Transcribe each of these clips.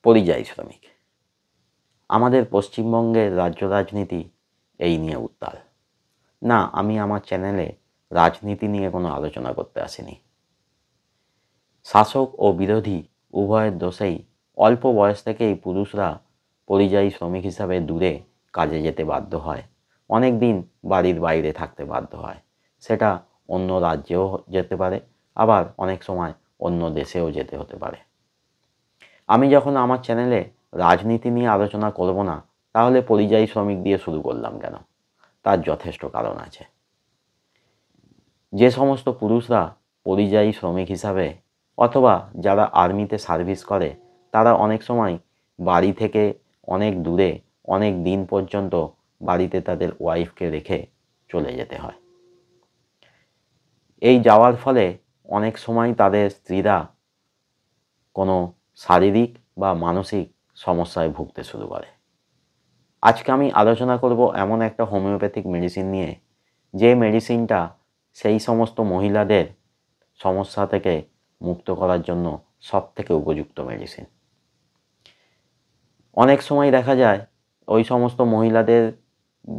পরিযায়ী শ্রমিক। আমাদের পশ্চিমবঙ্গের রাজ্য রাজনীতি এই নিয়ে উত্তাল। না, আমি আমার চ্যানেলে রাজনীতি নিয়ে কোনো আলোচনা করতে আসিনি। শাসক ও বিরোধী উভয়ের দোষেই অল্প বয়স থেকেই পুরুষরা পরিযায়ী শ্রমিক হিসাবে দূরে কাজে যেতে বাধ্য হয়, অনেক দিন বাড়ির বাইরে থাকতে বাধ্য হয়। সেটা অন্য রাজ্যেও যেতে পারে, আবার অনেক সময় অন্য দেশেও যেতে হতে পারে। আমি যখন আমার চ্যানেলে রাজনীতি নিয়ে আলোচনা করব না, তাহলে পরিযায়ী শ্রমিক দিয়ে শুরু করলাম কেন? তার যথেষ্ট কারণ আছে। যে সমস্ত পুরুষরা পরিযায়ী শ্রমিক হিসাবে অথবা যারা আর্মিতে সার্ভিস করে, তারা অনেক সময় বাড়ি থেকে অনেক দূরে অনেক দিন পর্যন্ত বাড়িতে তাদের ওয়াইফকে রেখে চলে যেতে হয়। এই যাওয়ার ফলে অনেক সময় তাদের স্ত্রীরা কোনো শারীরিক বা মানসিক সমস্যায় ভুগতে শুরু করে। আজকে আমি আলোচনা করব এমন একটা হোমিওপ্যাথিক মেডিসিন নিয়ে, যে মেডিসিনটা সেই সমস্ত মহিলাদের সমস্যা থেকে মুক্ত করার জন্য সবথেকে উপযুক্ত মেডিসিন। অনেক সময় দেখা যায় ওই সমস্ত মহিলাদের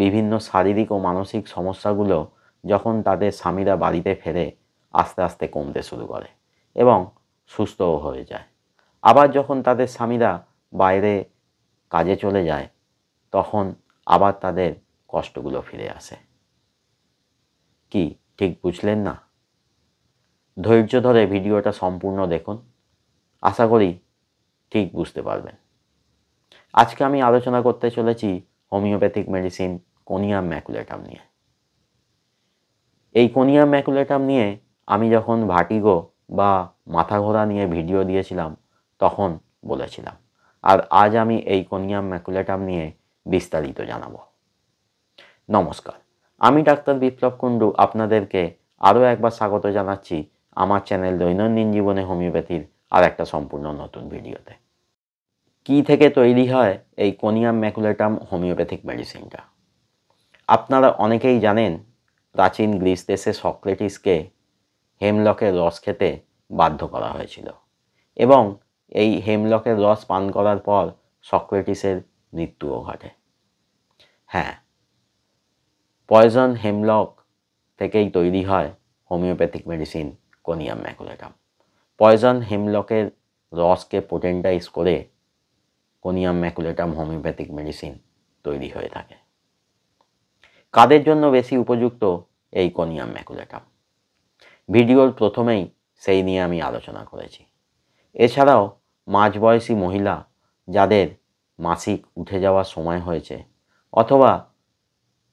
বিভিন্ন শারীরিক ও মানসিক সমস্যাগুলো যখন তাদের স্বামীরা বাড়িতে ফেরে আস্তে আস্তে কমতে শুরু করে এবং সুস্থও হয়ে যায়। আবার যখন তাদের স্বামীরা বাইরে কাজে চলে যায়, তখন আবার তাদের কষ্টগুলো ফিরে আসে। কি ঠিক বুঝলেন না? ধৈর্য ধরে ভিডিওটা সম্পূর্ণ দেখুন, আশা করি ঠিক বুঝতে পারবেন। আজকে আমি আলোচনা করতে চলেছি হোমিওপ্যাথিক মেডিসিন কোনিয়াম ম্যাকুলেটাম নিয়ে। এই কোনিয়াম ম্যাকুলেটাম নিয়ে আমি যখন ভার্টিগো বা মাথা ঘোরা নিয়ে ভিডিও দিয়েছিলাম তখন বলেছিলাম, আর আজ আমি এই কোনিয়াম ম্যাকুলেটাম নিয়ে বিস্তারিত জানাবো। নমস্কার, আমি ডাক্তার বিপ্লব কুণ্ডু আপনাদেরকে আরও একবার স্বাগত জানাচ্ছি আমার চ্যানেল দৈনন্দিন জীবনে হোমিওপ্যাথির আর একটা সম্পূর্ণ নতুন ভিডিওতে। কি থেকে তৈরি হয় এই কোনিয়াম ম্যাকুলেটাম হোমিওপ্যাথিক মেডিসিনটা? আপনারা অনেকেই জানেন, প্রাচীন গ্রিস দেশে সক্রেটিসকে হেমলকের রস খেতে বাধ্য করা হয়েছিল এবং এই হেমলকের রস পান করার পর সক্রেটিসের মৃত্যুও ঘটে। হ্যাঁ, পয়জন হেমলক থেকেই তৈরি হয় homeopathic medicine conium maculatum. Poison হেমলকের রসকে পোটেন্টাইজ করে কোনিয়াম ম্যাকুলেটাম হোমিওপ্যাথিক মেডিসিন তৈরি হয়ে থাকে। কাদের জন্য বেশি উপযুক্ত এই কোনিয়াম ম্যাকুলেটাম? ভিডিওর প্রথমেই সেই নিয়ে আমি আলোচনা করেছি। এছাড়াও মাঝবয়সী মহিলা যাদের মাসিক উঠে যাওয়ার সময় হয়েছে, অথবা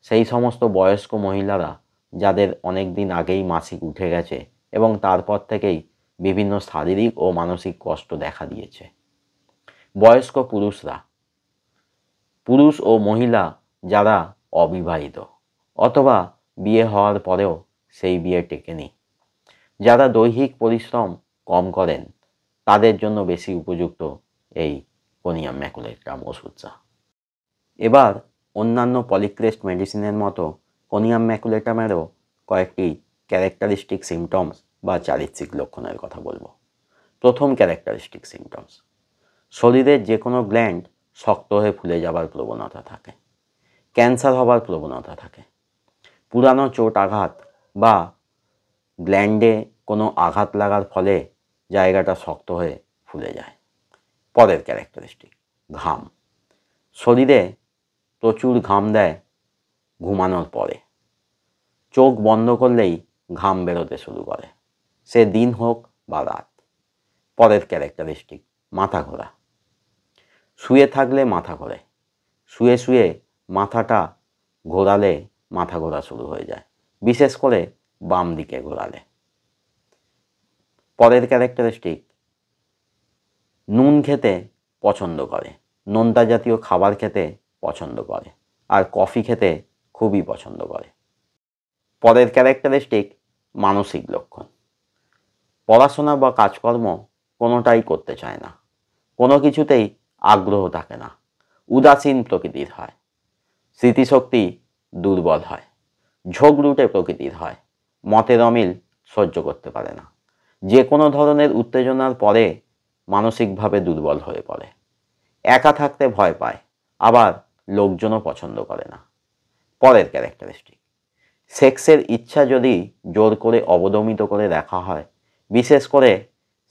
সেই সমস্ত বয়স্ক মহিলারা যাদের অনেক দিন আগেই মাসিক উঠে গেছে এবং তারপর থেকেই বিভিন্ন শারীরিক ও মানসিক কষ্ট দেখা দিয়েছে। বয়স্ক পুরুষরা, পুরুষ ও মহিলা যারা অবিবাহিত অথবা বিয়ে হওয়ার পরেও সেই বিয়ে টেকেনি, যারা দৈহিক পরিশ্রম কম করেন, তাদের জন্য বেশি উপযুক্ত এই কোনিয়াম ম্যাকুলেটাম ওষুধটা। এবার অন্যান্য পলিক্রেস্ট মেডিসিনের মতো কোনিয়াম ম্যাকুলেটামেরও কয়েকটি ক্যারেক্টারিস্টিক সিমটমস বা চারিত্রিক লক্ষণের কথা বলবো। প্রথম ক্যারেক্টারিস্টিক সিমটমস: শরীরের যে কোনো গ্ল্যান্ড শক্ত হয়ে ফুলে যাবার প্রবণতা থাকে, ক্যান্সার হবার প্রবণতা থাকে, পুরানো চোট আঘাত বা গ্ল্যান্ডে কোনো আঘাত লাগার ফলে জায়গাটা শক্ত হয়ে ফুলে যায়। পরের ক্যারেক্টারিস্টিক: ঘাম। শরীরে প্রচুর ঘাম দেয় ঘুমানোর পরে, চোখ বন্ধ করলেই ঘাম বেরোতে শুরু করে, সে দিন হোক বা রাত। পরের ক্যারেক্টারিস্টিক: মাথা ঘোরা। শুয়ে থাকলে মাথা ঘোরে, শুয়ে শুয়ে মাথাটা ঘোরালে মাথা ঘোরা শুরু হয়ে যায়, বিশেষ করে বাম দিকে ঘোরালে। পরের ক্যারেক্টারিস্টিক: নুন খেতে পছন্দ করে, নোনতা জাতীয় খাবার খেতে পছন্দ করে, আর কফি খেতে খুবই পছন্দ করে। পরের ক্যারেক্টারিস্টিক মানসিক লক্ষণ: পড়াশোনা বা কাজকর্ম কোনোটাই করতে চায় না, কোনো কিছুতেই আগ্রহ থাকে না, উদাসীন প্রকৃতির হয়, স্মৃতিশক্তি দুর্বল হয়, ঝোঁকরুটে প্রকৃতির হয়, মতের অমিল সহ্য করতে পারে না, যে কোনো ধরনের উত্তেজনার পরে মানসিকভাবে দুর্বল হয়ে পড়ে। একা থাকতে ভয় পায়, আবার লোকজনও পছন্দ করে না। পরের ক্যারেক্টারিস্টিক, সেক্সের ইচ্ছা যদি জোর করে অবদমিত করে দেখা হয়, বিশেষ করে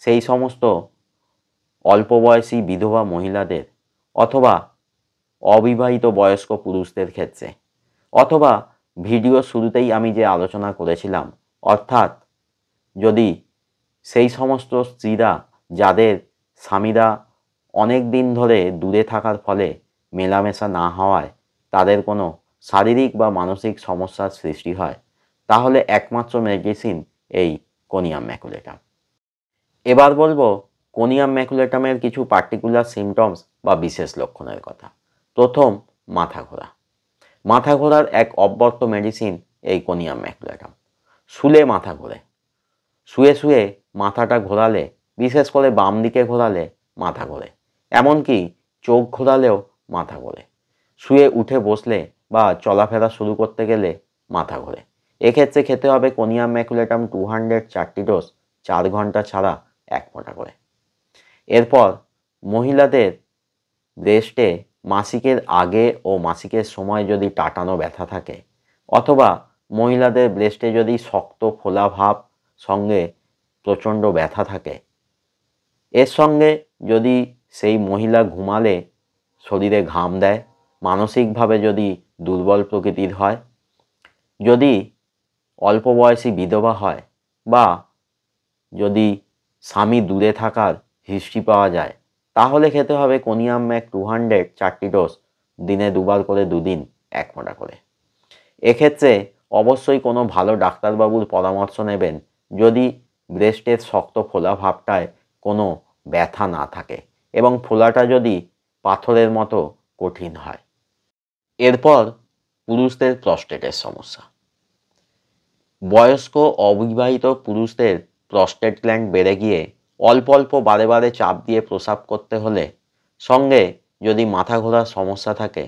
সেই সমস্ত অল্প বয়সী বিধবা মহিলাদের অথবা অবিবাহিত বয়স্ক পুরুষদের ক্ষেত্রে, অথবা ভিডিও শুরুতেই আমি যে আলোচনা করেছিলাম, অর্থাৎ যদি সেই সমস্ত স্ত্রীরা যাদের স্বামীরা অনেক দিন ধরে দূরে থাকার ফলে মেলামেশা না হওয়ায় তাদের কোনো শারীরিক বা মানসিক সমস্যার সৃষ্টি হয়, তাহলে একমাত্র মেডিসিন এই কোনিয়াম ম্যাকুলেটাম। এবার বলবো কোনিয়াম ম্যাকুলেটামের কিছু পার্টিকুলার সিমটমস বা বিশেষ লক্ষণের কথা। প্রথম, মাথা ঘোরা। মাথা ঘোরার এক অব্যর্থ মেডিসিন এই কোনিয়াম ম্যাকুলেটাম। শুলে মাথা ঘোরে, শুয়ে শুয়ে মাথাটা ঘোরালে, বিশেষ করে বাম দিকে ঘোরালে মাথা ঘোরে, এমনকি চোখ ঘোরালেও মাথা ঘোরে, শুয়ে উঠে বসলে বা চলাফেরা শুরু করতে গেলে মাথা ঘোরে। এক্ষেত্রে খেতে হবে কোনিয়াম ম্যাকুলেটাম 200 4টি ডোজ, 4 ঘন্টা ছাড়া 1 ফোঁটা করে। এরপর মহিলাদের ব্রেস্টে মাসিকের আগে ও মাসিকের সময় যদি টাটানো ব্যথা থাকে, অথবা মহিলাদের ব্রেস্টে যদি শক্ত ফোলা ভাব সঙ্গে প্রচণ্ড ব্যথা থাকে, এর সঙ্গে যদি সেই মহিলা ঘুমালে শরীরে ঘাম দেয়, মানসিকভাবে যদি দুর্বল প্রকৃতির হয়, যদি অল্প বয়সী বিধবা হয়, বা যদি স্বামী দূরে থাকার হিস্ট্রি পাওয়া যায়, তাহলে খেতে হবে কোনিয়াম ম্যাক 200 4টি ডোজ, দিনে 2 বার করে 2 দিন 1 ফোঁটা করে। এক্ষেত্রে অবশ্যই কোনো ভালো ডাক্তারবাবুর পরামর্শ নেবেন যদি ব্রেস্টের শক্ত ফোলা ভাবটায় কোনো ব্যথা না থাকে এবং ফোলাটা যদি পাথরের মতো কঠিন হয়। এরপর পুরুষদের প্রস্টেটের সমস্যা। বয়স্ক অবিবাহিত পুরুষদের প্রস্টেট গ্ল্যান্ড বেড়ে গিয়ে অল্প অল্প বারে বারে চাপ দিয়ে প্রস্রাব করতে হলে, সঙ্গে যদি মাথা ঘোরার সমস্যা থাকে,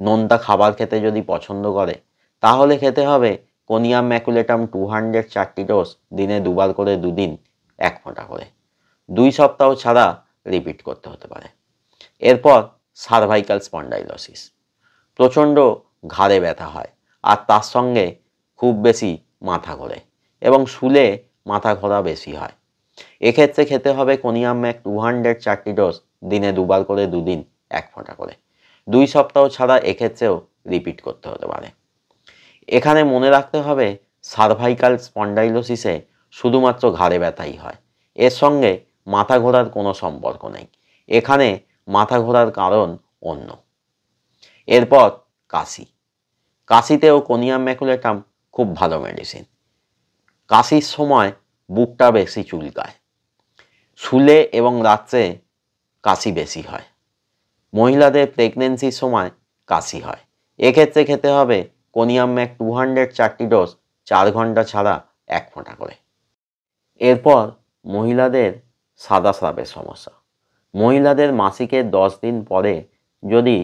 নোনতা খাবার খেতে যদি পছন্দ করে, তাহলে খেতে হবে কোনিয়াম ম্যাকুলেটাম 200 4টি ডোজ, দিনে 2 বার করে 2 দিন 1 ফোঁটা করে। 2 সপ্তাহ ছাড়া রিপিট করতে হতে পারে। এরপর সার্ভাইকাল স্পন্ডাইলোসিস। প্রচণ্ড ঘাড়ে ব্যথা হয়, আর তার সঙ্গে খুব বেশি মাথা ঘোরে এবং শুলে মাথা ঘোরা বেশি হয়। এক্ষেত্রে খেতে হবে কোনিয়াম ম্যাক 200 4টি ডোজ, দিনে 2 বার করে 2 দিন 1 ফোঁটা করে। 2 সপ্তাহ ছাড়া এক্ষেত্রেও রিপিট করতে হতে পারে। এখানে মনে রাখতে হবে সার্ভাইকাল স্পন্ডাইলোসিসে শুধুমাত্র ঘাড়ে ব্যথাই হয়, এর সঙ্গে মাথা ঘোরার কোনো সম্পর্ক নেই। এখানে মাথা ঘোরার কারণ অন্য। এরপর কাশি। কাশিতেও কোনিয়াম ম্যাকুলেটাম খুব ভালো মেডিসিন। কাশির সময় বুকটা বেশি চুলকায়, শুলে এবং রাত্রে কাশি বেশি হয়, মহিলাদের প্রেগনেন্সির সময় কাশি হয়। এক্ষেত্রে খেতে হবে কোনিয়াম ম্যাক 200 4টি ডোজ, 4 ঘন্টা ছাড়া 1 ফোঁটা করে। এরপর মহিলাদের সাদা স্রাবের সমস্যা। মহিলাদের মাসিকের 10 দিন পরে যদি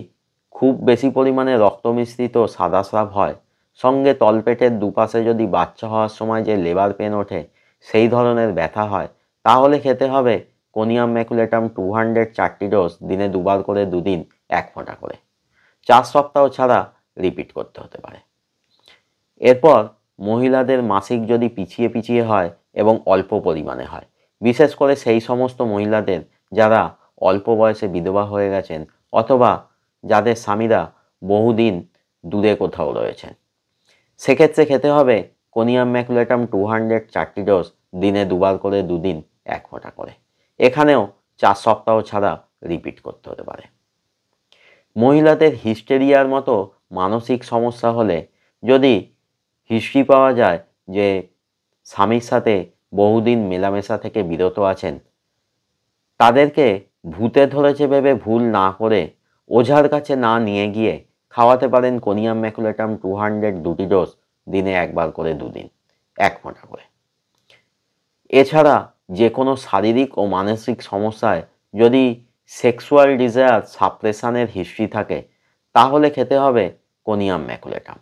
খুব বেশি পরিমাণে রক্ত মিশ্রিত সাদা স্রাব হয়, সঙ্গে তলপেটের দুপাশে যদি বাচ্চা হওয়ার সময় যে লেবার পেন ওঠে সেই ধরনের ব্যথা হয়, তাহলে খেতে হবে কোনিয়াম ম্যাকুলেটাম 200 4টি ডোজ, দিনে 2 বার করে 2 দিন 1 ফোঁটা করে। 4 সপ্তাহ ছাড়া রিপিট করতে হতে পারে। এরপর মহিলাদের মাসিক যদি পিছিয়ে পিছিয়ে হয় এবং অল্প পরিমাণে হয়, বিশেষ করে সেই সমস্ত মহিলাদের যারা অল্প বয়সে বিধবা হয়ে গেছেন, অথবা যাদের স্বামীরা বহুদিন দূরে কোথাও রয়েছেন, সেক্ষেত্রে খেতে হবে কোনিয়াম ম্যাকুলেটাম 200 4টি ডোজ, দিনে 2 বার করে 2 দিন 1 ফোঁটা করে। এখানেও 4 সপ্তাহ ছাড়া রিপিট করতে হতে পারে। মহিলাদের হিস্টেরিয়ার মতো মানসিক সমস্যা হলে, যদি হিস্ট্রি পাওয়া যায় যে স্বামীর সাথে বহুদিন মেলামেশা থেকে বিরত আছেন, তাদেরকে ভূতে ধরেছে ভেবে ভুল না করে ওঝার কাছে না নিয়ে গিয়ে খাওয়াতে পারেন কোনিয়াম ম্যাকুলেটাম 200 2টি ডোজ, দিনে 1 বার করে 2 দিন 1 ফোঁটা করে। এছাড়া যে কোনো শারীরিক ও মানসিক সমস্যায় যদি সেক্সুয়াল ডিজায়ার সাপ্রেশনের হিস্ট্রি থাকে, তাহলে খেতে হবে কোনিয়াম ম্যাকুলেটাম।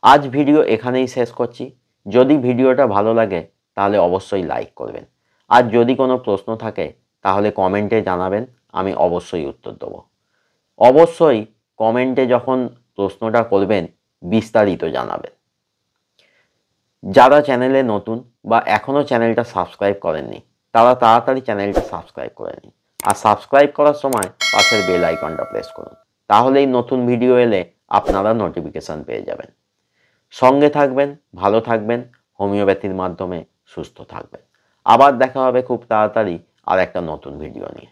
আজ ভিডিও এখানেই শেষ করছি। যদি ভিডিওটা ভালো লাগে তাহলে অবশ্যই লাইক করবেন, আর যদি কোনো প্রশ্ন থাকে তাহলে কমেন্টে জানাবেন, আমি অবশ্যই উত্তর দেবো। অবশ্যই কমেন্টে যখন প্রশ্নটা করবেন বিস্তারিত জানাবেন। যারা চ্যানেলে নতুন বা এখনও চ্যানেলটা সাবস্ক্রাইব করেননি তারা তাড়াতাড়ি চ্যানেলটা সাবস্ক্রাইব করে নিন। আর সাবস্ক্রাইব করার সময় পাশের বেল আইকনটা প্রেস করুন, তাহলেই নতুন ভিডিও এলে আপনারা নোটিফিকেশান পেয়ে যাবেন। সঙ্গে থাকবেন, ভালো থাকবেন, হোমিওপ্যাথির মাধ্যমে সুস্থ থাকবেন। আবার দেখা হবে খুব তাড়াতাড়ি আর একটা নতুন ভিডিও নিয়ে।